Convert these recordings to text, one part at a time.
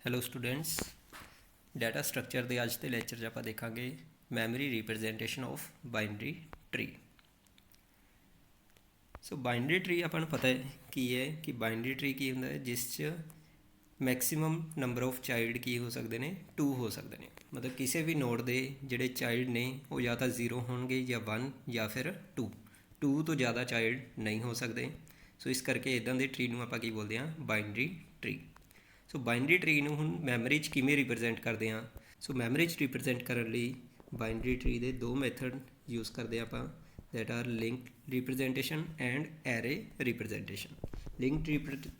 Hello students, data structure ਦੇ ਅੱਜ ਦੇ ਲੈਕਚਰ 'ਚ ਆਪਾਂ ਦੇਖਾਂਗੇ memory representation of binary tree. So binary tree ਆਪਾਂ ਨੂੰ ਪਤਾ ਹੈ ਕੀ ਹੈ ਕਿ ਬਾਈਨਰੀ ਟਰੀ ਕੀ ਹੁੰਦਾ ਹੈ, ਜਿਸ 'ਚ ਮੈਕਸਿਮਮ ਨੰਬਰ ਆਫ ਚਾਈਲਡ ਕੀ ਹੋ ਸਕਦੇ ਨੇ, 2 ਹੋ ਸਕਦੇ ਨੇ। ਮਤਲਬ ਕਿਸੇ ਵੀ ਨੋਡ ਦੇ ਜਿਹੜੇ ਚਾਈਲਡ ਨੇ ਉਹ ਜਾਂ ਤਾਂ 0 ਹੋਣਗੇ ਜਾਂ 1 ਜਾਂ ਫਿਰ 2 ਤੋਂ ਜ਼ਿਆਦਾ ਚਾਈਲਡ ਨਹੀਂ ਹੋ ਸਕਦੇ। ਸੋ ਇਸ ਕਰਕੇ ਇੱਦਾਂ ਦੇ ਟਰੀ ਨੂੰ ਆਪਾਂ ਕੀ ਬੋਲਦੇ ਹਾਂ, ਬਾਈਨਰੀ ਟਰੀ। ਸੋ ਬਾਈਨਰੀ ਟਰੀ ਨੂੰ ਹੁਣ ਮੈਮਰੀ 'ਚ ਕਿਵੇਂ ਰਿਪਰੈਜ਼ੈਂਟ ਕਰਦੇ ਹਾਂ। ਸੋ ਮੈਮਰੀ 'ਚ ਰਿਪਰੈਜ਼ੈਂਟ ਕਰਨ ਲਈ ਬਾਈਨਰੀ ਟਰੀ ਦੇ ਦੋ ਮੈਥਡ ਯੂਜ਼ ਕਰਦੇ ਹਾਂ ਆਪਾਂ, that R link representation and array representation. Link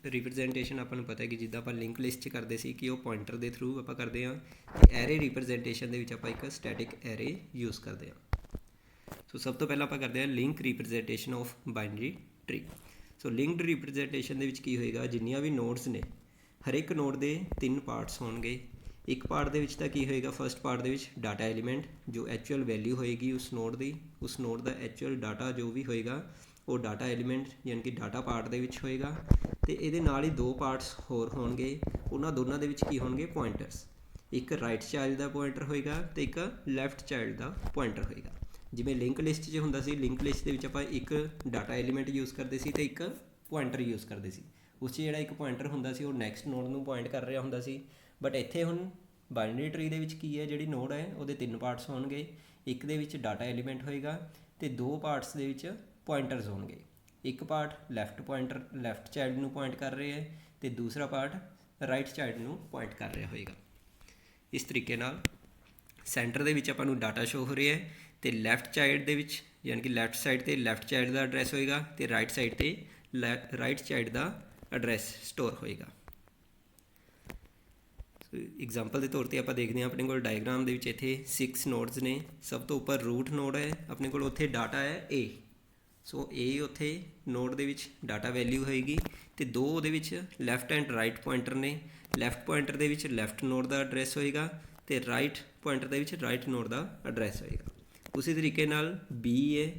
representation ਆਪਾਂ ਨੂੰ ਪਤਾ ਹੈ ਕਿ ਜਿੱਦਾਂ ਆਪਾਂ ਲਿੰਕ ਲਿਸਟ 'ਚ ਕਰਦੇ ਸੀ ਕਿ ਉਹ ਪੁਆਇੰਟਰ ਦੇ ਥਰੂ ਆਪਾਂ ਕਰਦੇ ਹਾਂ, ਅਤੇ ਐਰੇ ਰਿਪਰੈਜ਼ੈਂਟੇਸ਼ਨ ਦੇ ਵਿੱਚ ਆਪਾਂ ਇੱਕ ਸਟੈਟਿਕ ਐਰੇ ਯੂਜ਼ ਕਰਦੇ ਹਾਂ। ਸੋ ਸਭ ਤੋਂ ਪਹਿਲਾਂ ਆਪਾਂ ਕਰਦੇ ਹਾਂ link representation of binary tree. So linked representation ਦੇ ਵਿੱਚ ਕੀ ਹੋਏਗਾ, ਜਿੰਨੀਆਂ ਵੀ ਨੋਡਸ ਨੇ ਹਰ ਇੱਕ ਨੋਡ ਦੇ 3 ਪਾਰਟਸ ਹੋਣਗੇ। ਇੱਕ ਪਾਰਟ ਦੇ ਵਿੱਚ ਤਾਂ ਕੀ ਹੋਏਗਾ, ਫਸਟ ਪਾਰਟ ਦੇ ਵਿੱਚ ਡਾਟਾ ਐਲੀਮੈਂਟ ਜੋ ਐਕਚੁਅਲ ਵੈਲਿਊ ਹੋਏਗੀ ਉਸ ਨੋਡ ਦੀ, ਉਸ ਨੋਡ ਦਾ ਐਕਚੁਅਲ ਡਾਟਾ ਜੋ ਵੀ ਹੋਏਗਾ ਉਹ ਡਾਟਾ ਐਲੀਮੈਂਟ ਯਾਨੀ ਕਿ ਡਾਟਾ ਪਾਰਟ ਦੇ ਵਿੱਚ ਹੋਏਗਾ। ਅਤੇ ਇਹਦੇ ਨਾਲ ਹੀ ਦੋ ਪਾਰਟਸ ਹੋਰ ਹੋਣਗੇ, ਉਹਨਾਂ ਦੋਨਾਂ ਦੇ ਵਿੱਚ ਕੀ ਹੋਣਗੇ, ਪੁਆਇੰਟਰਸ। ਇੱਕ ਰਾਈਟ ਚਾਈਲਡ ਦਾ ਪੁਆਇੰਟਰ ਹੋਏਗਾ ਅਤੇ ਇੱਕ ਲੈਫਟ ਚਾਈਲਡ ਦਾ ਪੁਆਇੰਟਰ ਹੋਏਗਾ। ਜਿਵੇਂ ਲਿੰਕ ਲਿਸਟ 'ਚ ਹੁੰਦਾ ਸੀ, ਲਿੰਕ ਲਿਸਟ ਦੇ ਵਿੱਚ ਆਪਾਂ ਇੱਕ ਡਾਟਾ ਐਲੀਮੈਂਟ ਯੂਜ਼ ਕਰਦੇ ਸੀ ਅਤੇ ਇੱਕ ਪੁਆਇੰਟਰ ਯੂਜ਼ ਕਰਦੇ ਸੀ। ਉਸ 'ਚ ਜਿਹੜਾ ਇੱਕ ਪੁਆਇੰਟਰ ਹੁੰਦਾ ਸੀ ਉਹ ਨੈਕਸਟ ਨੋਡ ਨੂੰ ਪੁਆਇੰਟ ਕਰ ਰਿਹਾ ਹੁੰਦਾ ਸੀ। ਬਟ ਇੱਥੇ ਹੁਣ ਬਾਈਨਰੀ ਟਰੀ ਦੇ ਵਿੱਚ ਕੀ ਹੈ, ਜਿਹੜੀ ਨੋਡ ਹੈ ਉਹਦੇ 3 ਪਾਰਟਸ ਹੋਣਗੇ। ਇੱਕ ਦੇ ਵਿੱਚ ਡਾਟਾ ਐਲੀਮੈਂਟ ਹੋਏਗਾ ਅਤੇ 2 ਪਾਰਟਸ ਦੇ ਵਿੱਚ ਪੁਆਇੰਟਰਸ ਹੋਣਗੇ। ਇੱਕ ਪਾਰਟ ਲੈਫਟ ਚਾਈਲਡ ਨੂੰ ਪੁਆਇੰਟ ਕਰ ਰਿਹਾ ਹੈ ਅਤੇ ਦੂਸਰਾ ਪਾਰਟ ਰਾਈਟ ਚਾਈਲਡ ਨੂੰ ਪੁਆਇੰਟ ਕਰ ਰਿਹਾ ਹੋਏਗਾ। ਇਸ ਤਰੀਕੇ ਨਾਲ ਸੈਂਟਰ ਦੇ ਵਿੱਚ ਆਪਾਂ ਨੂੰ ਡਾਟਾ ਸ਼ੋ ਹੋ ਰਿਹਾ ਹੈ ਅਤੇ ਲੈਫਟ ਚਾਈਲਡ ਦੇ ਵਿੱਚ ਯਾਨੀ ਕਿ ਲੈਫਟ ਸਾਈਡ 'ਤੇ ਲੈਫਟ ਚਾਈਲਡ ਦਾ ਐਡਰੈਸ ਹੋਏਗਾ ਅਤੇ ਰਾਈਟ ਸਾਈਡ 'ਤੇ ਰਾਈਟ ਚਾਈਲਡ ਦਾ ਐਡਰੈਸ ਸਟੋਰ ਹੋਏਗਾ। ਸੋ ਐਗਜ਼ਾਮਪਲ ਦੇ ਤੌਰ 'ਤੇ ਆਪਾਂ ਦੇਖਦੇ ਹਾਂ, ਆਪਣੇ ਕੋਲ ਡਾਇਗਰਾਮ ਦੇ ਵਿੱਚ ਇੱਥੇ 6 ਨੋਡਸ ਨੇ। ਸਭ ਤੋਂ ਉੱਪਰ ਰੂਟ ਨੋਡ ਹੈ, ਆਪਣੇ ਕੋਲ ਉੱਥੇ ਡਾਟਾ ਹੈ A। ਸੋ A ਉੱਥੇ ਨੋਡ ਦੇ ਵਿੱਚ ਡਾਟਾ ਵੈਲਿਊ ਹੋਏਗੀ ਅਤੇ 2 ਉਹਦੇ ਵਿੱਚ ਲੈਫਟ ਐਂਡ ਰਾਈਟ ਪੁਆਇੰਟਰ ਨੇ। ਲੈਫਟ ਪੁਆਇੰਟਰ ਦੇ ਵਿੱਚ ਲੈਫਟ ਨੋਡ ਦਾ ਐਡਰੈਸ ਹੋਏਗਾ ਅਤੇ ਰਾਈਟ ਪੁਆਇੰਟਰ ਦੇ ਵਿੱਚ ਰਾਈਟ ਨੋਡ ਦਾ ਐਡਰੈਸ ਹੋਏਗਾ। ਉਸੇ ਤਰੀਕੇ ਨਾਲ B ਹੈ,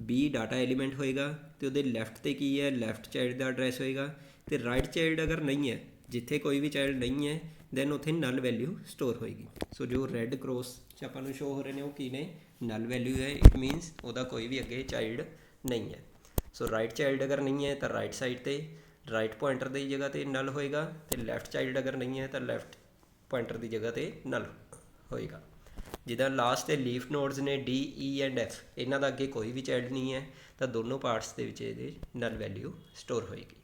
B ਡਾਟਾ ਐਲੀਮੈਂਟ ਹੋਏਗਾ ਅਤੇ ਉਹਦੇ ਲੈਫਟ 'ਤੇ ਕੀ ਹੈ, ਲੈਫਟ ਚਾਈਲਡ ਦਾ ਐਡਰੈਸ ਹੋਏਗਾ ਅਤੇ ਰਾਈਟ ਚਾਈਲਡ ਅਗਰ ਨਹੀਂ ਹੈ, ਜਿੱਥੇ ਕੋਈ ਵੀ ਚਾਈਲਡ ਨਹੀਂ ਹੈ, ਦੈਨ ਉੱਥੇ ਨਲ ਵੈਲਿਊ ਸਟੋਰ ਹੋਏਗੀ। ਸੋ ਜੋ ਰੈੱਡ ਕ੍ਰੋਸ 'ਚ ਆਪਾਂ ਨੂੰ ਸ਼ੋ ਹੋ ਰਹੇ ਨੇ ਉਹ ਕੀ ਨੇ, ਨਲ ਵੈਲਿਊ ਹੈ। ਇਟ ਮੀਨਸ ਉਹਦਾ ਕੋਈ ਵੀ ਅੱਗੇ ਚਾਈਲਡ ਨਹੀਂ ਹੈ। ਸੋ ਰਾਈਟ ਚਾਈਲਡ ਅਗਰ ਨਹੀਂ ਹੈ ਤਾਂ ਰਾਈਟ ਸਾਈਡ 'ਤੇ ਰਾਈਟ ਪੁਆਇੰਟਰ ਦੀ ਜਗ੍ਹਾ 'ਤੇ ਨਲ ਹੋਏਗਾ ਅਤੇ ਲੈਫਟ ਚਾਈਲਡ ਅਗਰ ਨਹੀਂ ਹੈ ਤਾਂ ਲੈਫਟ ਪੁਆਇੰਟਰ ਦੀ ਜਗ੍ਹਾ 'ਤੇ ਨਲ ਹੋਏਗਾ। ਜਿੱਦਾਂ ਲਾਸਟ 'ਤੇ ਲੀਫ ਨੋਡਸ ਨੇ D, E ਐਂਡ F, ਇਹਨਾਂ ਦਾ ਅੱਗੇ ਕੋਈ ਵੀ ਚਾਈਲਡ ਨਹੀਂ ਹੈ ਤਾਂ ਦੋਨੋਂ ਪਾਰਟਸ ਦੇ ਵਿੱਚ ਇਹਦੇ ਨਲ ਵੈਲਿਊ ਸਟੋਰ ਹੋਏਗੀ।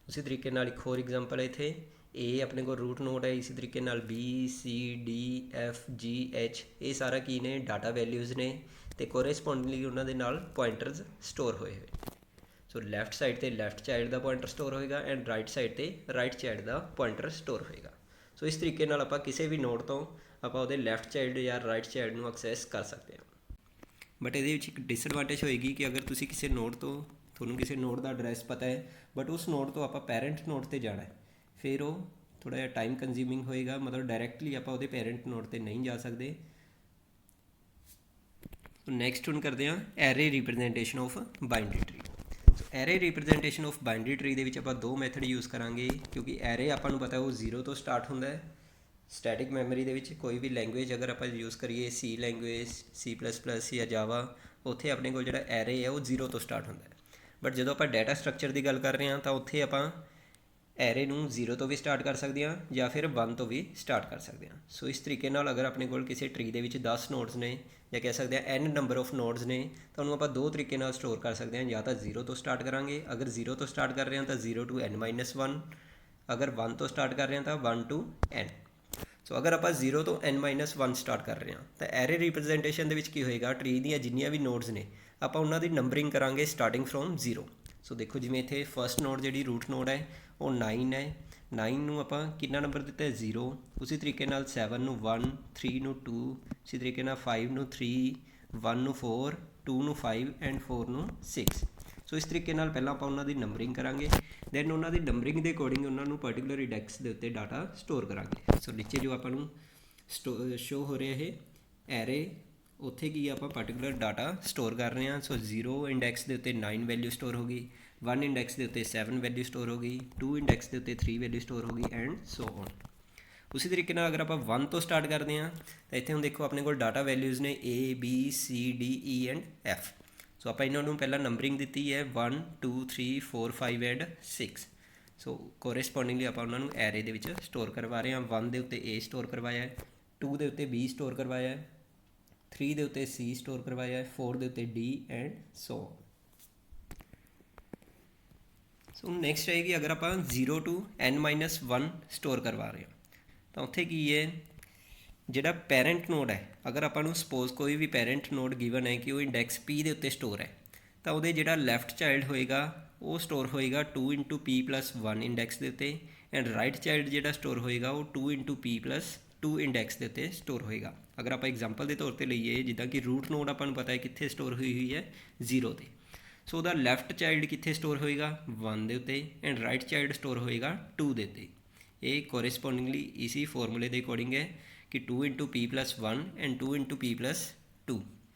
ਉਸੇ ਤਰੀਕੇ ਨਾਲ ਇੱਕ ਹੋਰ ਐਗਜ਼ਾਮਪਲ ਹੈ, ਇੱਥੇ A ਆਪਣੇ ਕੋਲ ਰੂਟ ਨੋਡ ਹੈ। ਇਸੇ ਤਰੀਕੇ ਨਾਲ B, C, D, F, G, H ਇਹ ਸਾਰਾ ਕੀ ਨੇ, ਡਾਟਾ ਵੈਲਿਊਜ਼ ਨੇ ਅਤੇ ਕੋਰਸਪੋਂਡਿੰਗਲੀ ਉਹਨਾਂ ਦੇ ਨਾਲ ਪੁਆਇੰਟਰਸ ਸਟੋਰ ਹੋਏ ਹੋਏ। ਸੋ ਲੈਫਟ ਸਾਈਡ 'ਤੇ ਲੈਫਟ ਚਾਈਲਡ ਦਾ ਪੁਆਇੰਟਰ ਸਟੋਰ ਹੋਏਗਾ ਐਂਡ ਰਾਈਟ ਸਾਈਡ 'ਤੇ ਰਾਈਟ ਚਾਈਲਡ ਦਾ ਪੁਆਇੰਟਰ ਸਟੋਰ ਹੋਏਗਾ। ਸੋ ਇਸ ਤਰੀਕੇ ਨਾਲ ਆਪਾਂ ਕਿਸੇ ਵੀ ਨੋਡ ਤੋਂ ਆਪਾਂ ਉਹਦੇ ਲੈਫਟ ਚਾਈਲਡ ਜਾਂ ਰਾਈਟ ਚਾਈਲਡ ਨੂੰ ਐਕਸੈਸ ਕਰ ਸਕਦੇ ਹਾਂ। ਬਟ ਇਹਦੇ ਵਿੱਚ ਇੱਕ ਡਿਸਐਡਵਾਂਟੇਜ ਹੋਏਗੀ ਕਿ ਅਗਰ ਤੁਸੀਂ ਕਿਸੇ ਨੋਡ ਤੋਂ, ਤੁਹਾਨੂੰ ਕਿਸੇ ਨੋਡ ਦਾ ਐਡਰੈਸ ਪਤਾ ਹੈ ਬਟ ਉਸ ਨੋਡ ਤੋਂ ਆਪਾਂ ਪੈਰੈਂਟ ਨੋਡ 'ਤੇ ਜਾਣਾ ਹੈ, ਫਿਰ ਉਹ ਥੋੜ੍ਹਾ ਜਿਹਾ ਟਾਈਮ ਕੰਜ਼ਿਊਮਿੰਗ ਹੋਏਗਾ। ਮਤਲਬ ਡਾਇਰੈਕਟਲੀ ਆਪਾਂ ਉਹਦੇ ਪੈਰੈਂਟ ਨੋਡ 'ਤੇ ਨਹੀਂ ਜਾ ਸਕਦੇ। ਨੈਕਸਟ ਹੁਣ ਕਰਦੇ ਹਾਂ array representation of binary tree. Array representation of binary tree ਦੇ ਵਿੱਚ ਆਪਾਂ ਦੋ ਮੈਥਡ ਯੂਜ਼ ਕਰਾਂਗੇ, ਕਿਉਂਕਿ ਐਰੇ ਆਪਾਂ ਨੂੰ ਪਤਾ ਉਹ 0 ਤੋਂ ਸਟਾਰਟ ਹੁੰਦਾ ਹੈ। ਸਟੈਟਿਕ ਮੈਮਰੀ ਦੇ ਵਿੱਚ ਕੋਈ ਵੀ ਲੈਂਗੁਏਜ ਅਗਰ ਆਪਾਂ ਯੂਜ਼ ਕਰੀਏ, C ਲੈਂਗੁਏਜ, C++ ਜਾਂ ਜਾਵਾ, ਉੱਥੇ ਆਪਣੇ ਕੋਲ ਜਿਹੜਾ ਐਰੇ ਹੈ ਉਹ 0 ਤੋਂ ਸਟਾਰਟ ਹੁੰਦਾ ਹੈ। ਬਟ ਜਦੋਂ ਆਪਾਂ ਡਾਟਾ ਸਟਰਕਚਰ ਦੀ ਗੱਲ ਕਰ ਰਹੇ ਹਾਂ ਤਾਂ ਉੱਥੇ ਆਪਾਂ ਐਰੇ ਨੂੰ 0 ਤੋਂ ਵੀ ਸਟਾਰਟ ਕਰ ਸਕਦੇ ਹਾਂ ਜਾਂ ਫਿਰ 1 ਤੋਂ ਵੀ ਸਟਾਰਟ ਕਰ ਸਕਦੇ ਹਾਂ। ਸੋ ਇਸ ਤਰੀਕੇ ਨਾਲ ਅਗਰ ਆਪਣੇ ਕੋਲ ਕਿਸੇ ਟਰੀ ਦੇ ਵਿੱਚ 10 ਨੋਡਸ ਨੇ ਜਾਂ ਕਹਿ ਸਕਦੇ ਹਾਂ n ਨੰਬਰ ਆਫ ਨੋਡਸ ਨੇ ਤਾਂ ਉਹਨੂੰ ਆਪਾਂ ਦੋ ਤਰੀਕੇ ਨਾਲ ਸਟੋਰ ਕਰ ਸਕਦੇ ਹਾਂ। ਜਾਂ ਤਾਂ 0 ਤੋਂ ਸਟਾਰਟ ਕਰਾਂਗੇ, ਅਗਰ 0 ਤੋਂ ਸਟਾਰਟ ਕਰ ਰਹੇ ਹਾਂ ਤਾਂ 0 to n-1, ਅਗਰ 1 ਤੋਂ ਸਟਾਰਟ ਕਰ ਰਹੇ ਹਾਂ ਤਾਂ 1 to n। ਸੋ ਅਗਰ ਆਪਾਂ 0 ਤੋਂ n-1 ਸਟਾਰਟ ਕਰ ਰਹੇ ਹਾਂ ਤਾਂ ਐਰੇ ਰਿਪਰੈਜ਼ੈਂਟੇਸ਼ਨ ਦੇ ਵਿੱਚ ਕੀ ਹੋਏਗਾ, ਟਰੀ ਦੀਆਂ ਜਿੰਨੀਆਂ ਵੀ ਨੋਡਸ ਨੇ ਆਪਾਂ ਉਹਨਾਂ ਦੀ ਨੰਬਰਿੰਗ ਕਰਾਂਗੇ ਸਟਾਰਟਿੰਗ ਫਰੋਮ 0। ਸੋ ਦੇਖੋ, ਜਿਵੇਂ ਇੱਥੇ ਫਸਟ ਨੋਡ ਜਿਹੜੀ ਰੂਟ ਨੋਡ ਹੈ ਉਹ 9 ਹੈ। 9 ਨੂੰ ਆਪਾਂ ਕਿੰਨਾ ਨੰਬਰ ਦਿੱਤਾ ਹੈ, 0। ਉਸੇ ਤਰੀਕੇ ਨਾਲ 7 ਨੂੰ 1, 3 ਨੂੰ 2, ਇਸੇ ਤਰੀਕੇ ਨਾਲ 5 ਨੂੰ 3, 1 ਨੂੰ 4, 2 ਨੂੰ 5 ਐਂਡ 4 ਨੂੰ 6। ਸੋ ਇਸ ਤਰੀਕੇ ਨਾਲ ਪਹਿਲਾਂ ਆਪਾਂ ਉਹਨਾਂ ਦੀ ਨੰਬਰਿੰਗ ਕਰਾਂਗੇ, ਦੈਨ ਉਹਨਾਂ ਦੀ ਨੰਬਰਿੰਗ ਦੇ ਅਕੋਰਡਿੰਗ ਉਹਨਾਂ ਨੂੰ ਪਰਟੀਕੂਲਰ ਇੰਡੈਕਸ ਦੇ ਉੱਤੇ ਡਾਟਾ ਸਟੋਰ ਕਰਾਂਗੇ। ਸੋ ਨੀਚੇ ਜੋ ਆਪਾਂ ਨੂੰ ਸ਼ੋ ਹੋ ਰਿਹਾ ਇਹ ਐਰੇ, ਉੱਥੇ ਕੀ ਆਪਾਂ ਪਰਟੀਕੂਲਰ ਡਾਟਾ ਸਟੋਰ ਕਰ ਰਹੇ ਹਾਂ। ਸੋ 0 ਇੰਡੈਕਸ ਦੇ ਉੱਤੇ 9 ਵੈਲਿਊ ਸਟੋਰ ਹੋ ਗਈ, 1 ਇੰਡੈਕਸ ਦੇ ਉੱਤੇ 7 ਵੈਲਿਊ ਸਟੋਰ ਹੋ ਗਈ, 2 ਇੰਡੈਕਸ ਦੇ ਉੱਤੇ 3 ਵੈਲਿਊ ਸਟੋਰ ਹੋ ਗਈ ਐਂਡ ਸੋ ਔਨ। ਉਸੇ ਤਰੀਕੇ ਨਾਲ ਅਗਰ ਆਪਾਂ 1 ਤੋਂ ਸਟਾਰਟ ਕਰਦੇ ਹਾਂ ਤਾਂ ਇੱਥੇ ਹੁਣ ਦੇਖੋ ਆਪਣੇ ਕੋਲ ਡਾਟਾ ਵੈਲਿਊਜ਼ ਨੇ A B C D E and F। ਸੋ ਆਪਾਂ ਇਹਨਾਂ ਨੂੰ ਪਹਿਲਾਂ ਨੰਬਰਿੰਗ ਦਿੱਤੀ ਹੈ 1 2 3 4 5 ਐਂਡ 6। ਸੋ ਕੋਰਸਪੋਂਡਿੰਗਲੀ ਆਪਾਂ ਉਹਨਾਂ ਨੂੰ ਐਰੇ ਦੇ ਵਿੱਚ ਸਟੋਰ ਕਰਵਾ ਰਹੇ ਹਾਂ। 1 ਦੇ ਉੱਤੇ A ਸਟੋਰ ਕਰਵਾਇਆ ਹੈ, 2 ਦੇ ਉੱਤੇ B ਸਟੋਰ ਕਰਵਾਇਆ ਹੈ, 3 ਦੇ ਉੱਤੇ C ਸਟੋਰ ਕਰਵਾਇਆ ਹੈ, 4 ਦੇ ਉੱਤੇ D and so. So next ਆਏਗੀ ਅਗਰ ਆਪਾਂ 0 to n-1 ਸਟੋਰ ਕਰਵਾ ਰਹੇ ਹਾਂ ਤਾਂ ਉੱਥੇ ਕੀ ਹੈ, ਜਿਹੜਾ ਪੈਰੈਂਟ ਨੋਡ ਹੈ, ਅਗਰ ਆਪਾਂ ਨੂੰ ਸਪੋਜ਼ ਕੋਈ ਵੀ ਪੈਰੈਂਟ ਨੋਡ ਗਿਵਨ ਹੈ ਕਿ ਉਹ ਇੰਡੈਕਸ P ਦੇ ਉੱਤੇ ਸਟੋਰ ਹੈ ਤਾਂ ਉਹਦੇ ਜਿਹੜਾ ਲੈਫਟ ਚਾਈਲਡ ਹੋਏਗਾ ਉਹ ਸਟੋਰ ਹੋਏਗਾ 2 into P+1 ਇੰਡੈਕਸ ਦੇ ਉੱਤੇ ਐਂਡ ਰਾਈਟ ਚਾਈਲਡ ਜਿਹੜਾ ਸਟੋਰ ਹੋਏਗਾ ਉਹ 2 into P+2 ਇੰਡੈਕਸ ਦੇ ਉੱਤੇ ਸਟੋਰ ਹੋਏਗਾ। ਅਗਰ ਆਪਾਂ ਐਗਜ਼ਾਮਪਲ ਦੇ ਤੌਰ ਤੇ ਲਈਏ, ਜਿੱਦਾਂ ਕਿ ਰੂਟ ਨੋਡ ਆਪਾਂ ਨੂੰ ਪਤਾ ਹੈ ਕਿੱਥੇ ਸਟੋਰ ਹੋਈ ਹੈ 0 ਤੇ, ਸੋ ਉਹਦਾ ਲੈਫਟ ਚਾਈਲਡ ਕਿੱਥੇ ਸਟੋਰ ਹੋਏਗਾ 1 ਦੇ ਉੱਤੇ ਐਂਡ ਰਾਈਟ ਚਾਈਲਡ ਸਟੋਰ ਹੋਏਗਾ 2 ਦੇ ਉੱਤੇ। ਇਹ ਕੋਰਸਪੋਂਡਿੰਗਲੀ ਇਸੀ ਫਾਰਮੂਲੇ ਦੇ ਅਕੋਰਡਿੰਗ ਹੈ ਕਿ 2 into P+1 and 2 into P+2।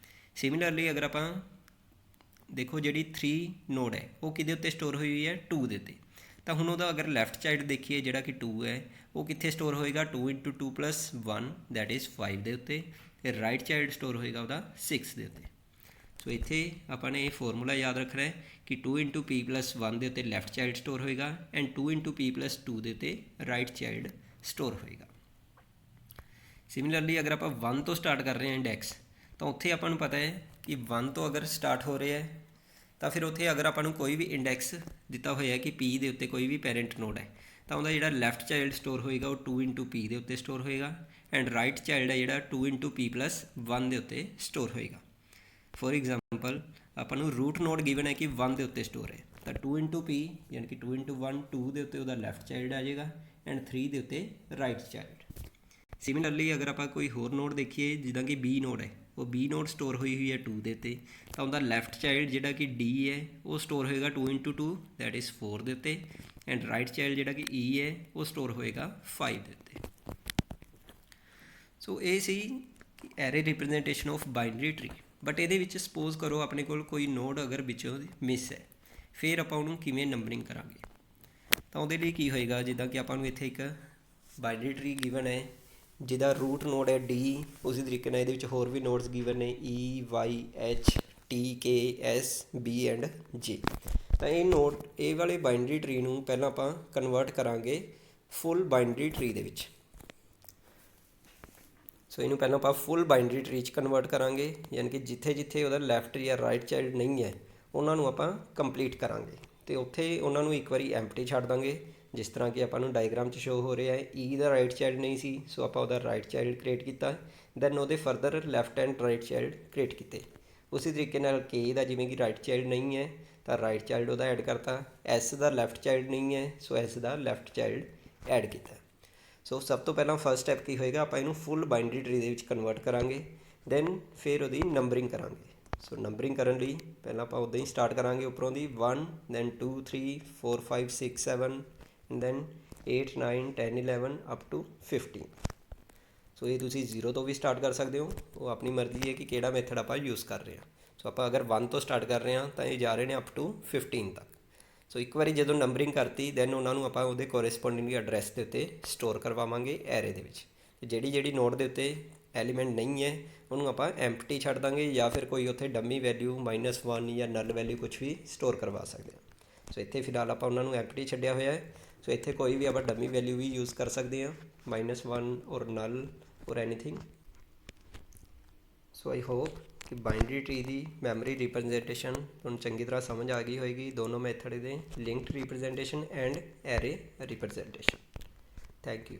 Similarly ਅਗਰ ਆਪਾਂ ਦੇਖੋ ਜਿਹੜੀ 3 ਨੋਡ ਹੈ ਉਹ ਕਿਹਦੇ ਉੱਤੇ ਸਟੋਰ ਹੋਈ ਹੋਈ ਹੈ 2 ਦੇ ਉੱਤੇ, ਤਾਂ ਹੁਣ ਉਹਦਾ ਅਗਰ ਲੈਫਟ ਚਾਈਲਡ ਦੇਖੀਏ ਜਿਹੜਾ ਕਿ 2 ਹੈ ਉਹ ਕਿੱਥੇ ਸਟੋਰ ਹੋਏਗਾ 2 into 2+1 ਦੈਟ ਇਜ਼ 5 ਦੇ ਉੱਤੇ, ਤੇ ਰਾਈਟ ਚਾਈਲਡ ਸਟੋਰ ਹੋਏਗਾ ਉਹਦਾ 6 ਦੇ ਉੱਤੇ। ਸੋ ਇੱਥੇ ਆਪਾਂ ਨੇ ਇਹ ਫਾਰਮੂਲਾ ਯਾਦ ਰੱਖਣਾ ਹੈ ਕਿ 2 into P+1 ਦੇ ਉੱਤੇ ਲੈਫਟ ਚਾਈਲਡ ਸਟੋਰ ਹੋਏਗਾ ਐਂਡ 2 into P+2 ਦੇ ਉੱਤੇ ਰਾਈਟ ਚਾਈਲਡ ਸਟੋਰ ਹੋਏਗਾ। ਸਿਮਿਲਰਲੀ ਅਗਰ ਆਪਾਂ 1 ਤੋਂ ਸਟਾਰਟ ਕਰ ਰਹੇ ਹਾਂ ਇੰਡੈਕਸ ਤਾਂ ਉੱਥੇ ਆਪਾਂ ਨੂੰ ਪਤਾ ਹੈ ਕਿ 1 ਤੋਂ ਅਗਰ ਸਟਾਰਟ ਹੋ ਰਿਹਾ ਹੈ ਤਾਂ ਫਿਰ ਉੱਥੇ ਅਗਰ ਆਪਾਂ ਨੂੰ ਕੋਈ ਵੀ ਇੰਡੈਕਸ ਦਿੱਤਾ ਹੋਇਆ ਕਿ P ਦੇ ਉੱਤੇ ਕੋਈ ਵੀ ਪੈਰੈਂਟ ਨੋਡ ਹੈ ਤਾਂ ਉਹਦਾ ਜਿਹੜਾ ਲੈਫਟ ਚਾਈਲਡ ਸਟੋਰ ਹੋਏਗਾ ਉਹ 2 into P ਦੇ ਉੱਤੇ ਸਟੋਰ ਹੋਏਗਾ ਐਂਡ ਰਾਈਟ ਚਾਈਲਡ ਹੈ ਜਿਹੜਾ 2 into P+1 ਦੇ ਉੱਤੇ ਸਟੋਰ ਹੋਏਗਾ। ਫੋਰ ਐਗਜ਼ਾਮਪਲ ਆਪਾਂ ਨੂੰ ਰੂਟ ਨੋਡ ਗਿਵਨ ਹੈ ਕਿ 1 ਦੇ ਉੱਤੇ ਸਟੋਰ ਹੈ ਤਾਂ 2 into P ਯਾਨੀ ਕਿ 2 into 1 2 ਦੇ ਉੱਤੇ ਉਹਦਾ ਲੈਫਟ ਚਾਈਲਡ ਆ ਜਾਏਗਾ ਐਂਡ 3 ਦੇ ਉੱਤੇ ਰਾਈਟ ਚਾਈਲਡ। ਸਿਮਿਲਰਲੀ ਅਗਰ ਆਪਾਂ ਕੋਈ ਹੋਰ ਨੋਡ ਦੇਖੀਏ ਜਿੱਦਾਂ ਕਿ B ਨੋਡ ਹੈ, ਉਹ B ਨੋਡ ਸਟੋਰ ਹੋਈ ਹੈ 2 ਦੇ ਉੱਤੇ ਤਾਂ ਉਹਦਾ ਲੈਫਟ ਚਾਈਲਡ ਜਿਹੜਾ ਕਿ D ਹੈ ਉਹ ਸਟੋਰ ਹੋਏਗਾ 2 into 2 ਦੈਟ ਇਜ਼ 4 ਦੇ ਉੱਤੇ ਐਂਡ ਰਾਈਟ ਚਾਈਲਡ ਜਿਹੜਾ ਕਿ E ਹੈ ਉਹ ਸਟੋਰ ਹੋਏਗਾ 5 ਦੇ ਉੱਤੇ। ਸੋ ਇਹ ਸੀ array representation of binary tree. But ਇਹਦੇ ਵਿੱਚ ਸਪੋਜ਼ ਕਰੋ ਆਪਣੇ ਕੋਲ ਕੋਈ ਨੋਡ ਅਗਰ ਵਿੱਚੋਂ ਮਿਸ ਹੈ, ਫਿਰ ਆਪਾਂ ਉਹਨੂੰ ਕਿਵੇਂ ਨੰਬਰਿੰਗ ਕਰਾਂਗੇ? ਤਾਂ ਉਹਦੇ ਲਈ ਕੀ ਹੋਏਗਾ, ਜਿੱਦਾਂ ਕਿ ਆਪਾਂ ਨੂੰ ਇੱਥੇ ਇੱਕ ਬਾਈਨਰੀ ਟਰੀ ਗਿਵਨ ਹੈ ਜਿਹਦਾ ਰੂਟ ਨੋਡ ਹੈ D, ਉਸੇ ਤਰੀਕੇ ਨਾਲ ਇਹਦੇ ਵਿੱਚ ਹੋਰ ਵੀ ਨੋਡਸ ਗਿਵਨ ਨੇ E Y H T K S B and J। ਤਾਂ ਇਹ ਵਾਲੇ ਬਾਈਨਰੀ ਟਰੀ ਨੂੰ ਪਹਿਲਾਂ ਆਪਾਂ ਕਨਵਰਟ ਕਰਾਂਗੇ ਫੁੱਲ ਬਾਈਨਰੀ ਟਰੀ ਦੇ ਵਿੱਚ। ਸੋ ਇਹਨੂੰ ਪਹਿਲਾਂ ਆਪਾਂ ਫੁੱਲ ਬਾਈਨਰੀ ਟਰੀ 'ਚ ਕਨਵਰਟ ਕਰਾਂਗੇ, ਯਾਨੀ ਕਿ ਜਿੱਥੇ ਜਿੱਥੇ ਉਹਦਾ ਲੈਫਟ ਜਾਂ ਰਾਈਟ ਚਾਈਲਡ ਨਹੀਂ ਹੈ ਉਹਨਾਂ ਨੂੰ ਆਪਾਂ ਕੰਪਲੀਟ ਕਰਾਂਗੇ ਅਤੇ ਉੱਥੇ ਉਹਨਾਂ ਨੂੰ ਇੱਕ ਵਾਰੀ ਐਮਪਟੀ ਛੱਡ ਦਾਂਗੇ, ਜਿਸ ਤਰ੍ਹਾਂ ਕਿ ਆਪਾਂ ਨੂੰ ਡਾਇਗਰਾਮ 'ਚ ਸ਼ੋ ਹੋ ਰਿਹਾ ਹੈ। E ਦਾ ਰਾਈਟ ਚਾਈਲਡ ਨਹੀਂ ਸੀ, ਸੋ ਆਪਾਂ ਉਹਦਾ ਰਾਈਟ ਚਾਈਲਡ ਕ੍ਰੀਏਟ ਕੀਤਾ, ਦੈਨ ਉਹਦੇ further left end right child create ਕੀਤੇ। ਉਸੇ ਤਰੀਕੇ ਨਾਲ K ਦਾ ਜਿਵੇਂ ਕਿ ਰਾਈਟ ਚਾਈਲਡ ਨਹੀਂ ਹੈ ਤਾਂ ਰਾਈਟ ਚਾਈਲਡ ਉਹਦਾ ਐਡ ਕਰਤਾ। S ਦਾ ਲੈਫਟ ਚਾਈਲਡ ਨਹੀਂ ਹੈ ਸੋ S ਦਾ ਲੈਫਟ ਚਾਈਲਡ ਐਡ ਕੀਤਾ। ਸੋ ਸਭ ਤੋਂ ਪਹਿਲਾਂ ਫਸਟ ਸਟੈਪ ਕੀ ਹੋਏਗਾ, ਆਪਾਂ ਇਹਨੂੰ ਫੁੱਲ ਬਾਈਨਰੀ ਟਰੀ ਦੇ ਵਿੱਚ ਕਨਵਰਟ ਕਰਾਂਗੇ, ਦੈਨ ਫਿਰ ਉਹਦੀ ਨੰਬਰਿੰਗ ਕਰਾਂਗੇ। ਸੋ ਨੰਬਰਿੰਗ ਕਰਨ ਲਈ ਪਹਿਲਾਂ ਆਪਾਂ ਉੱਦਾਂ ਹੀ ਸਟਾਰਟ ਕਰਾਂਗੇ ਉੱਪਰੋਂ ਦੀ 1 ਦੈਨ 2 3 4 5 6 7 ਦੈਨ 8 9 10 11 ਅਪ ਟੂ 15। ਸੋ ਇਹ ਤੁਸੀਂ 0 ਤੋਂ ਵੀ ਸਟਾਰਟ ਕਰ ਸਕਦੇ ਹੋ, ਉਹ ਆਪਣੀ ਮਰਜ਼ੀ ਹੈ ਕਿ ਕਿਹੜਾ ਮੈਥਡ ਆਪਾਂ ਯੂਜ਼ ਕਰ ਰਹੇ ਹਾਂ। ਸੋ ਆਪਾਂ ਅਗਰ 1 ਤੋਂ ਸਟਾਰਟ ਕਰ ਰਹੇ ਹਾਂ ਤਾਂ ਇਹ ਜਾ ਰਹੇ ਨੇ ਅਪ ਟੂ 15 ਤੱਕ। ਸੋ ਇੱਕ ਵਾਰੀ ਜਦੋਂ ਨੰਬਰਿੰਗ ਕਰਤੀ ਦੈਨ ਉਹਨਾਂ ਨੂੰ ਆਪਾਂ ਉਹਦੇ ਕੋਰਸਪੋਂਡਿੰਗ ਐਡਰੈਸ ਦੇ ਉੱਤੇ ਸਟੋਰ ਕਰਵਾਵਾਂਗੇ ਐਰੇ ਦੇ ਵਿੱਚ। ਜਿਹੜੀ ਨੋਡ ਦੇ ਉੱਤੇ ਐਲੀਮੈਂਟ ਨਹੀਂ ਹੈ ਉਹਨੂੰ ਆਪਾਂ ਐਮਪਟੀ ਛੱਡ ਦਾਂਗੇ ਜਾਂ ਫਿਰ ਕੋਈ ਉੱਥੇ ਡੰਮੀ ਵੈਲਿਊ -1 ਜਾਂ ਨਲ ਵੈਲਿਊ ਕੁਛ ਵੀ ਸਟੋਰ ਕਰਵਾ ਸਕਦੇ ਹਾਂ। ਸੋ ਇੱਥੇ ਫਿਲਹਾਲ ਆਪਾਂ ਉਹਨਾਂ ਨੂੰ ਐਮਪਟੀ ਛੱਡਿਆ ਹੋਇਆ ਹੈ। ਸੋ ਇੱਥੇ ਕੋਈ ਵੀ ਆਪਾਂ ਡੰਮੀ ਵੈਲਿਊ ਵੀ ਯੂਜ਼ ਕਰ ਸਕਦੇ ਹਾਂ, -1 ਔਰ ਨਲ ਔਰ ਐਨੀਥਿੰਗ। ਸੋ ਆਈ ਹੋਪ ਕਿ ਬਾਈਨਰੀ ਟਰੀ ਦੀ ਮੈਮਰੀ ਰਿਪਰੈਜ਼ੈਂਟੇਸ਼ਨ ਤੁਹਾਨੂੰ ਚੰਗੀ ਤਰ੍ਹਾਂ ਸਮਝ ਆ ਗਈ ਹੋਏਗੀ, ਦੋਨੋਂ ਮੈਥਡ ਦੇ linked representation and array representation. Thank you.